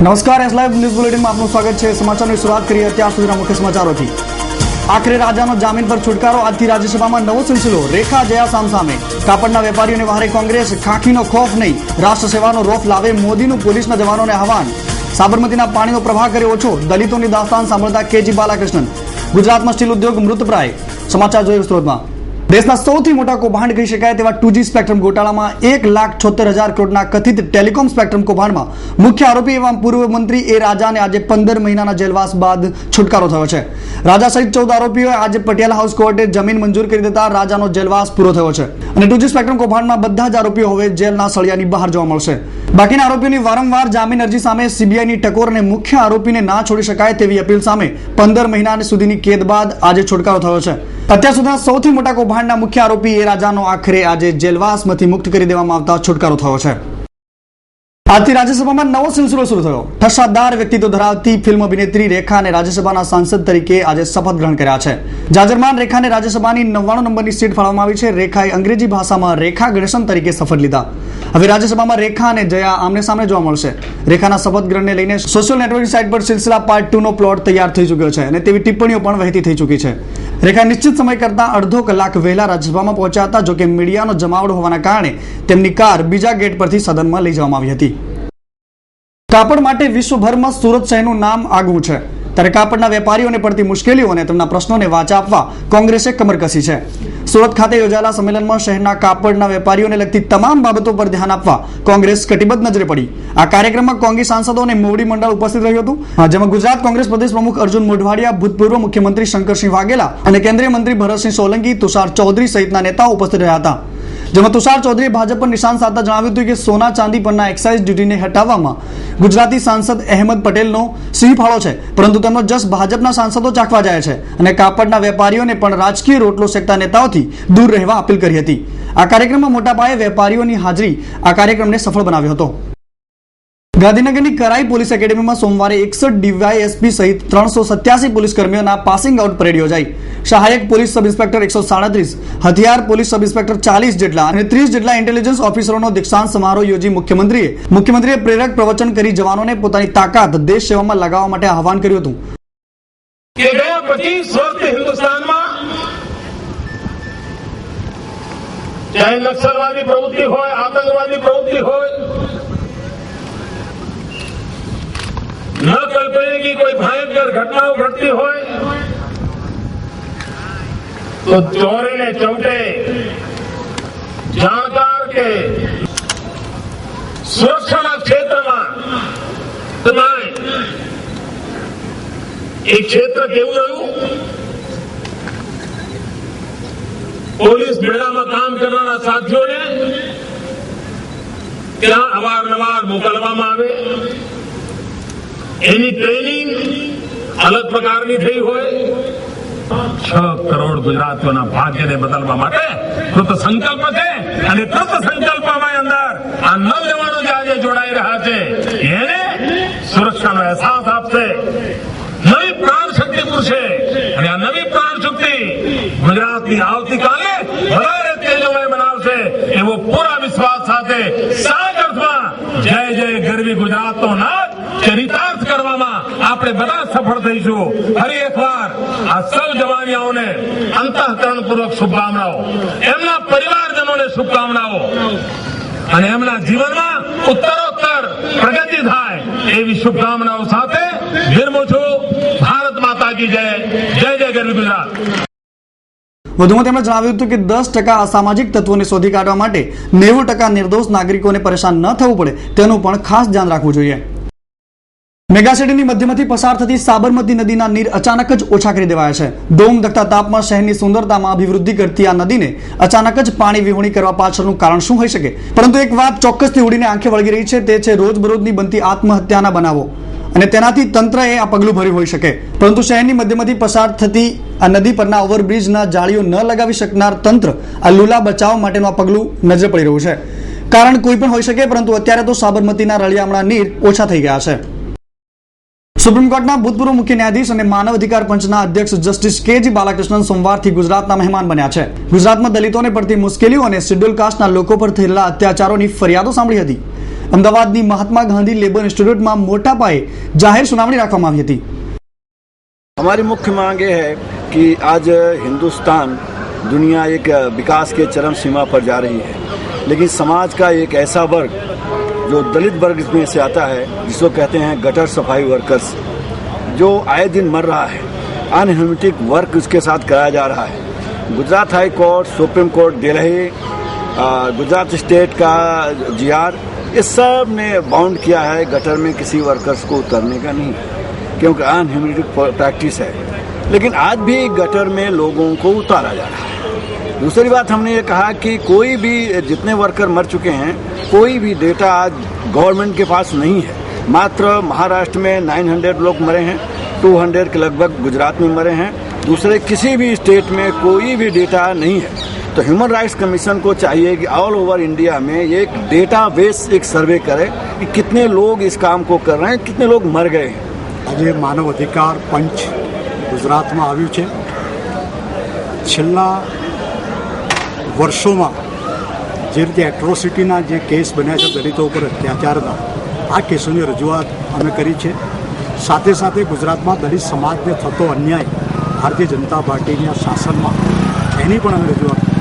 નમસ્કાર, S live news બુલેટિનમાં આપનું સ્વાગત છે। સમાચારની શરૂઆત કરીએ અત્યાર સુધીના મુખ્ય સમાચારોથી। આખરે રાજાનો જામીન પર છુટકારો, આજથી રાજ્યસભામાં નવો સિલસિલો। રેખા જયા સામસામે, કાપડના વેપારીઓને વહારે કોંગ્રેસ, ખાખીનો ખોફ નહીં, રાષ્ટ્ર સેવાનો રોફ લાવે મોદીનું પોલીસના જવાનોને આહવાન। સાબરમતીના પાણીનો પ્રવાહ કરે ઓછો, દલિતોની દાસ્તાન સાંભળતા કેજી બાલાકૃષ્ણન। ગુજરાતમાં સ્ટીલ ઉદ્યોગ મૃતપ્રાય। સમાચાર જોઈએ વિસ્તૃતમાં। દેશના સૌથી મોટા કૌભાંડ કહી શકાય તેવા 2G સ્પેક્ટ્રમ ઘોટાળામાં 1,76,000 કરોડના કથિત ટેલિકોમ સ્પેક્ટ્રમ કૌભાંડમાં મુખ્ય આરોપી એવા પૂર્વ મંત્રી એ રાજાને આજે 15 મહિનાના જેલવાસ બાદ છુટકારો થયો છે। રાજા સહિત 14 આરોપીઓએ આજે પટિયાલા હાઉસ કોર્ટે જમીન મંજૂર કરી દેતા રાજાનો જેલવાસ પૂરો થયો છે અને 2G સ્પેક્ટ્રમ કૌભાંડમાં બધા જ આરોપીઓ હવે જેલના સળિયાની બહાર જોવા મળશે। બાકીના આરોપીઓની વારંવાર જામીન અરજી સામે સીબીઆઈની ટકોર અને મુખ્ય આરોપીને ના છોડી શકાય તેવી અપીલ સામે 15 મહિના સુધીની કેદ બાદ આજે છુટકારો થયો છે। અત્યાર સુધીના સૌથી મોટા કૌભાંડના મુખ્ય આરોપી એ રાજાનો આખરે આજે જેલવાસમાંથી મુક્ત કરી દેવામાં આવતા છુટકારો થયો છે। આજથી રાજ્યસભામાં નવો સિલસિલો શરૂ થયો। ઠસાદાર વ્યક્તિત્વ ધરાવતી ફિલ્મ અભિનેત્રી રેખાને રાજ્યસભાના સાંસદ તરીકે આજે શપથ ગ્રહણ કર્યા છે। જાજરમાન રેખાને રાજ્યસભાની 99 નંબરની સીટ ફાળવવામાં આવી છે। રેખાએ અંગ્રેજી ભાષામાં રેખા ગણેશન તરીકે શપથ લીધા। હવે રાજ્યસભામાં રેખા અને જયા આમને સામને જોવા મળશે। રેખાના શપથ ગ્રહણને લઈને સોશિયલ નેટવર્કિંગ સાઇટ પર સિલસિલા પાર્ટ 2 નો પ્લોટ તૈયાર થઈ ચૂક્યો છે અને તેવી ટિપ્પણીઓ પણ વહેતી થઈ ચૂકી છે। રેખા નિશ્ચિત સમય કરતા અડધો કલાક વહેલા રાજ્યસભામાં પહોંચ્યા હતા, જોકે મીડિયાનો જમાવડો હોવાના કારણે તેમની કાર બીજા ગેટ પરથી સદનમાં લઈ જવામાં આવી હતી। કાપડ માટે વિશ્વભરમાં સુરત શહેરનું નામ આગવું છે, ત્યારે કાપડના વેપારીઓને પડતી મુશ્કેલીઓ અને તેમના પ્રશ્નોને વાચા આપવા કોંગ્રેસે કમર કસી છે। સુરત ખાતે યોજાયેલા સંમેલનમાં શહેરના કાપડના વેપારીઓને લગતી તમામ બાબતો પર ધ્યાન આપવા કોંગ્રેસ કટિબદ્ધ નજરે પડી। આ કાર્યક્રમમાં કોંગ્રેસ સાંસદો અને મોવડી મંડળ ઉપસ્થિત રહ્યું હતું, જેમાં ગુજરાત કોંગ્રેસ પ્રદેશ પ્રમુખ અર્જુન મોઢવાડિયા, ભૂતપૂર્વ મુખ્યમંત્રી શંકરસિંહ વાઘેલા અને કેન્દ્રીય મંત્રી ભરતસિંહ સોલંકી, તુષાર ચૌધરી સહિતના નેતાઓ ઉપસ્થિત રહ્યા હતા। જેમાં તુષાર ચૌધરીએ ભાજપ પર નિશાન સાધતા જણાવ્યું હતું કે સોના ચાંદી પરના એક્સાઇઝ ડ્યુટીને હટાવવામાં ગુજરાતી સાંસદ અહેમદ પટેલનો સિંહ ફાળો છે, પરંતુ તેમનો જસ ભાજપના સાંસદો ચાખવા જાય છે અને કાપડના વેપારીઓને પણ રાજકીય રોટલો શેકતા નેતાઓથી દૂર રહેવા અપીલ કરી હતી। આ કાર્યક્રમમાં મોટા પાયે વેપારીઓની હાજરી આ કાર્યક્રમને સફળ બનાવ્યો હતો। ગાંધીનગરની કરાઈ પોલીસ એકેડેમીમાં સોમવારે 61 ડીવાયએસપી સહિત 387 પોલીસ કર્મીઓના પાસિંગ આઉટ પરેડ યોજાઈ। સહાયક પોલીસ સબ ઇન્સ્પેક્ટર 137, હથિયાર પોલીસ સબ ઇન્સ્પેક્ટર 40 જેટલા અને 30 જેટલા ઇન્ટેલિજન્સ ઓફિસરોનો દીક્ષાંત સમારોહ યોજી મુખ્યમંત્રીએ પ્રેરક પ્રવચન કરી જવાનોને પોતાની તાકાત દેશ સેવામાં લગાવવા માટે આહવાન કર્યું હતું। કે ગયા 25 વર્ષથી હિન્દુસ્તાનમાં ચાહે નક્સલવાદી પ્રવૃત્તિ હોય, આતંકવાદી પ્રવૃત્તિ હોય, न कल्पने की कोई भयंकर घटनाओं घटती हो तो चोरे ने चौटे जानकार के सुरक्षा क्षेत्र में एक क्षेत्र केवू रह्यु पोलीस बेड़ा में काम करना साथियों ने क्या अवारनवार मोकलवामां आवे, એની ટ્રેનિંગ અલગ પ્રકારની થઈ હોય। 6 કરોડ ગુજરાતીઓના ભાગ્યને બદલવા માટે કૃત સંકલ્પ છે અને કૃત સંકલ્પમાં અંદર આ નવજવાનો જે આજે જોડાઈ રહ્યા છે એને સુરક્ષાનો અહેસાસ આપશે, નવી પ્રાણ શક્તિ પૂરશે અને આ નવી પ્રાણ શક્તિ ગુજરાતની આવતીકાલે વધારે તેજોમય બનાવશે એવો પૂરા વિશ્વાસ સાથે સાચા અર્થમાં જય જય ગરવી ગુજરાતનો નાદ ચરિતાર્થ કરવામાં આપણે બધા સફળ થઈશું। ફરી એકવાર આ સૌ જવાનીઓને અંતઃકરણપૂર્વક શુભકામનાઓ, એમના પરિવારજનોને શુભકામનાઓ અને એમના જીવનમાં ઉત્તરોત્તર પ્રગતિ થાય એવી શુભકામનાઓ સાથે વિરમું છું। ભારત માતા કી જય, જય જય ગરવી ગુજરાત। વધુમાં તેમણે જણાવ્યું હતું કે 10% અસામાજિક તત્વોને શોધી કાઢવા માટે 90% નિર્દોષ નાગરિકોને પરેશાન ન થવું પડે તેનું પણ ખાસ ધ્યાન રાખવું જોઈએ। મેગા સિટીની મધ્યમાંથી પસાર થતી સાબરમતી નદીના નીર અચાનક જ ઓછા કરી દેવાયા છે। ધોમ ધકતા તાપમાં શહેરની સુંદરતામાં અભિવૃદ્ધિ કરતી આ નદીને અચાનક જ પાણી વિહોણી કરવા પાછળનું કારણ શું હોઈ શકે? પરંતુ એક વાત ચોક્કસથી ઉડીને આંખે વળગી રહી છે, તે છે રોજબરોજની બનતી આત્મહત્યાના બનાવો અને તેનાથી તંત્રએ આ પગલું ભર્યું હોઈ શકે, પરંતુ શહેરની મધ્યમાંથી પસાર થતી આ નદી પરના ઓવરબ્રિજના જાળીઓ ન લગાવી શકનાર તંત્ર આ લૂલા બચાવ માટેનું આ પગલું નજરે પડી રહ્યું છે। કારણ કોઈ પણ હોઈ શકે, પરંતુ અત્યારે તો સાબરમતીના રળિયામણા નીર ઓછા થઈ ગયા છે। સુપ્રીમ કોર્ટના ભૂતપૂર્વ મુખ્ય ન્યાયાધીશ અને માનવ અધિકાર પંચના અધ્યક્ષ જસ્ટિસ કેજી બાલાકૃષ્ણન સોમવારથી ગુજરાતના મહેમાન બન્યા છે। ગુજરાતમાં દલિતોને પડતી મુશ્કેલીઓ અને શેડ્યુલ કાસ્ટના લોકો પર થયેલા અત્યાચારોની ફરિયાદો સાંભળી હતી। અમદાવાદની મહાત્મા ગાંધી લેબર ઇન્સ્ટિટ્યૂટમાં મોટા પાયે જાહેર સુનાવણી રાખવામાં આવી હતી। हमारी मुख्य मांग ये है कि आज हिंदुस्तान दुनिया एक विकास के चरम सीमा पर जा रही है, लेकिन समाज का एक ऐसा वर्ग जो दलित वर्ग में से आता है, जिसको कहते हैं गटर सफाई वर्कर्स, जो आए दिन मर रहा है। अनह्यूमैनिक वर्क उसके साथ कराया जा रहा है। Gujarat high court, supreme court दे रहे, गुजरात स्टेट का GR, ये सब ने बाउंड किया है गटर में किसी वर्कर्स को उतरने का नहीं, क्योंकि अनह्यूमैनिक प्रैक्टिस है। लेकिन आज भी गटर में लोगों को उतारा जा रहा है। दूसरी बात, हमने ये कहा कि कोई भी जितने वर्कर मर चुके हैं, कोई भी डेटा आज गवर्नमेंट के पास नहीं है। मात्र महाराष्ट्र में 900 लोग मरे हैं, 200 के लगभग गुजरात में मरे हैं, दूसरे किसी भी स्टेट में कोई भी डेटा नहीं है। तो ह्यूमन राइट्स कमीशन को चाहिए कि ऑल ओवर इंडिया में एक डेटा बेस एक सर्वे करे कि कितने लोग इस काम को कर रहे हैं, कितने लोग मर गए हैं। આજે માનવ અધિકાર પંચ ગુજરાતમાં આવ્યું છે। છેલ્લા વર્ષોમાં જે રીતે એટ્રોસિટીના જે કેસ બન્યા છે દલિતો ઉપર અત્યાચારના, આ કેસોની રજૂઆત અમે કરી છે। સાથે સાથે ગુજરાતમાં દલિત સમાજને થતો અન્યાય ભારતીય જનતા પાર્ટીના શાસનમાં એની પણ અમે રજૂઆત કરી।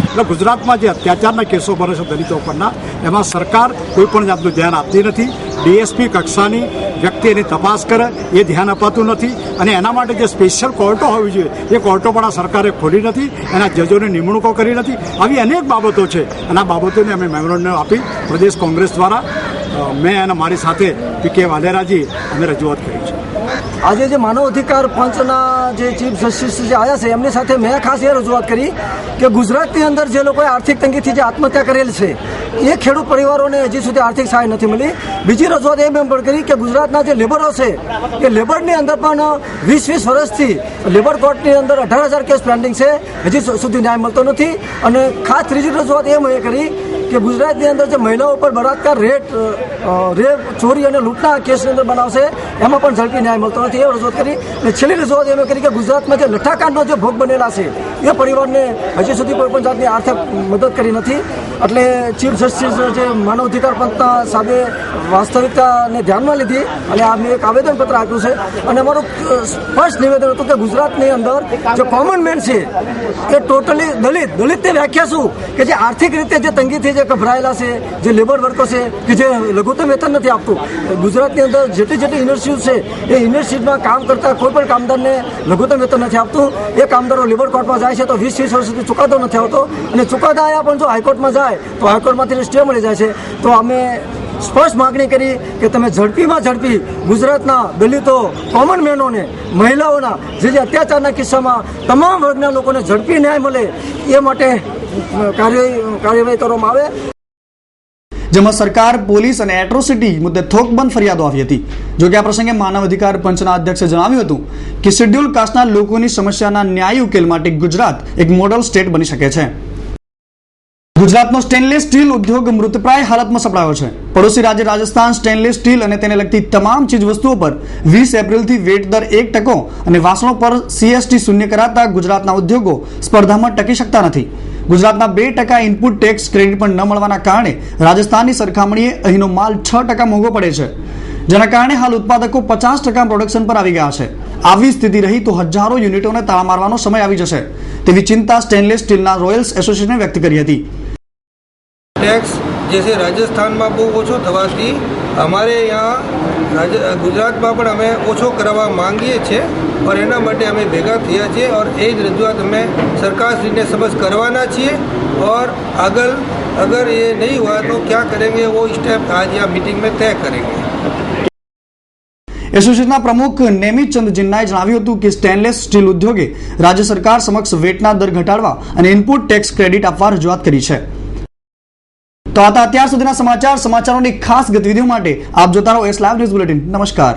એટલે ગુજરાતમાં જે અત્યાચારના કેસો બને છે દલિતો પરના, એમાં સરકાર કોઈ પણ જાતનું ધ્યાન આપતી નથી। DSP કક્ષાની વ્યક્તિ એની તપાસ કરે એ ધ્યાન અપાતું નથી, અને એના માટે જે સ્પેશિયલ કોર્ટો હોવી જોઈએ એ કોર્ટો પણ આ સરકારે ખોલી નથી, એના જજોની નિમણૂકો કરી નથી। આવી અનેક બાબતો છે, અને આ બાબતોને અમે મેમોરેન્ડમ આપી પ્રદેશ કોંગ્રેસ દ્વારા મેં અને મારી સાથે PK વાલેરાજી અમે રજૂઆત કરી છે। આજે જે માનવ અધિકાર પંચના જે ચીફ જસ્ટિસ જે આવ્યા છે એમની સાથે મેં ખાસ એ રજૂઆત કરી કે ગુજરાતની અંદર જે લોકોએ આર્થિક તંગીથી જે આત્મહત્યા કરેલ છે એ ખેડૂત પરિવારોને હજી સુધી આર્થિક સહાય નથી મળી। બીજી રજૂઆત એ મેં પણ કરી કે ગુજરાતના જે લેબરો છે એ લેબરની અંદર પણ 20 વર્ષથી લેબર કોર્ટની અંદર 18,000 કેસ પેન્ડિંગ છે, હજી સુધી ન્યાય મળતો નથી। અને ખાસ ત્રીજી રજૂઆત એ મેં કરી કે ગુજરાતની અંદર જે મહિલાઓ પર બળાત્કાર, રેપ, ચોરી અને લૂંટના કેસની અંદર બનાવશે એમાં પણ ઝડપી ન્યાય મળતો નથી, એ રજૂઆત કરી। અને છેલ્લી રજૂઆત એમ કરી કે ગુજરાતમાં જે લઠ્ઠાકાંડનો જે ભોગ બનેલા છે એ પરિવારને હજી સુધી કોઈ પણ જાતની આર્થિક મદદ કરી નથી। એટલે ચીફ જસ્ટિસ જે માનવ અધિકાર પંચના સાહેબે વાસ્તવિકતાને ધ્યાનમાં લીધી અને આ મેં એક આવેદનપત્ર આપ્યું છે। અને અમારું સ્પષ્ટ નિવેદન હતું કે ગુજરાતની અંદર જે કોમન મેન છે એ ટોટલી દલિતની વ્યાખ્યા શું કે જે આર્થિક રીતે જે તંગીથી જે ગભરાયેલા છે, જે લેબર વર્કો છે કે જે લઘુત્તમ વેતન નથી આપતું। ગુજરાતની અંદર જેટલી યુનિવર્સિટી છે એ યુનિવર્સિટીમાં કામ કરતા કોઈ પણ કામદારને લઘુત્તમ વેતન નથી આપતું। એ કામદારો લેબર કોર્ટમાં જાય છે તો 20 વર્ષ સુધી ચુકાદો નથી આવતો, અને ચુકાદા આવ્યા પણ જો હાઈકોર્ટમાં જાય તો હાઈકોર્ટમાંથી સ્ટે મળી જાય છે। તો અમે સ્પષ્ટ માગણી કરી કે તમે ઝડપીમાં ઝડપી ગુજરાતના દલિતો, કોમન મેનોને, મહિલાઓના જે અત્યાચારના કિસ્સામાં તમામ વર્ગના લોકોને ઝડપી ન્યાય મળે એ માટે કાર્યવાહી કરવામાં આવે। જેમાં સરકાર, પોલીસ અને એટ્રોસિટી મુદ્દે થોકબંધ ફરિયાદો આવી હતી। જોકે આ પ્રસંગે માનવ અધિકાર પંચના અધ્યક્ષે જણાવ્યું હતું કે શેડ્યુલ કાસ્ટના લોકોની સમસ્યાના ન્યાયી ઉકેલ માટે ગુજરાત એક મોડલ સ્ટેટ બની શકે છે। ગુજરાતનો સ્ટેનલેસ સ્ટીલ ઉદ્યોગ મૃતપ્રાય હાલતમાં સપડાયો છે। પડોશી રાજ્ય રાજસ્થાન સ્ટેનલેસ સ્ટીલ અને તેને લગતી તમામ ચીજવસ્તુઓ પર 20 એપ્રિલથી વેટ દર 1% અને વાસણો પર CST શૂન્ય કરાતા ગુજરાતના ઉદ્યોગો સ્પર્ધામાં ટકી શકતા નથી। ગુજરાતના 2% ઇનપુટ ટેક્સ ક્રેડિટ પણ ન મળવાના કારણે રાજસ્થાનની સરખામણીએ અહીંનો માલ 6% મોંઘો પડે છે, જેના કારણે હાલ ઉત્પાદકો 50% પ્રોડક્શન પર આવી ગયા છે। આવી સ્થિતિ રહી તો હજારો યુનિટોને તાળા મારવાનો સમય આવી જશે તેવી ચિંતા સ્ટેનલેસ સ્ટીલના રોયલ્સ એસોસિએશને વ્યક્ત કરી હતી। टैक्स जैसे राजस्थान में बहुत ओछो थवाथी अमारे यहाँ गुजरात में पण अमे ओछो करवा मांगीए छे और एना माटे अमे भेगा थया छे और ए ज रजूआत अमे सरकारश्रीने समक्ष करवाना छीए और आगल अगर ये नहीं हुआ तो क्या करेंगे वो स्टेप आज यहाँ मीटिंग में तय करेंगे। એસોસિએશનના પ્રમુખ નેમિત ચંદ જિન્નાએ જણાવ્યું હતું કે સ્ટેનલેસ સ્ટીલ ઉદ્યોગે રાજ્ય સરકાર સમક્ષ વેટના દર ઘટાડવા અને ઇનપુટ ટેક્સ ક્રેડિટ આપવા રજૂઆત કરી છે। તો આ હતા અત્યાર સુધીના સમાચારોની ખાસ ગતિવિધિઓ માટે આપ જોતા રહો S Live ન્યૂઝ બુલેટિન। નમસ્કાર।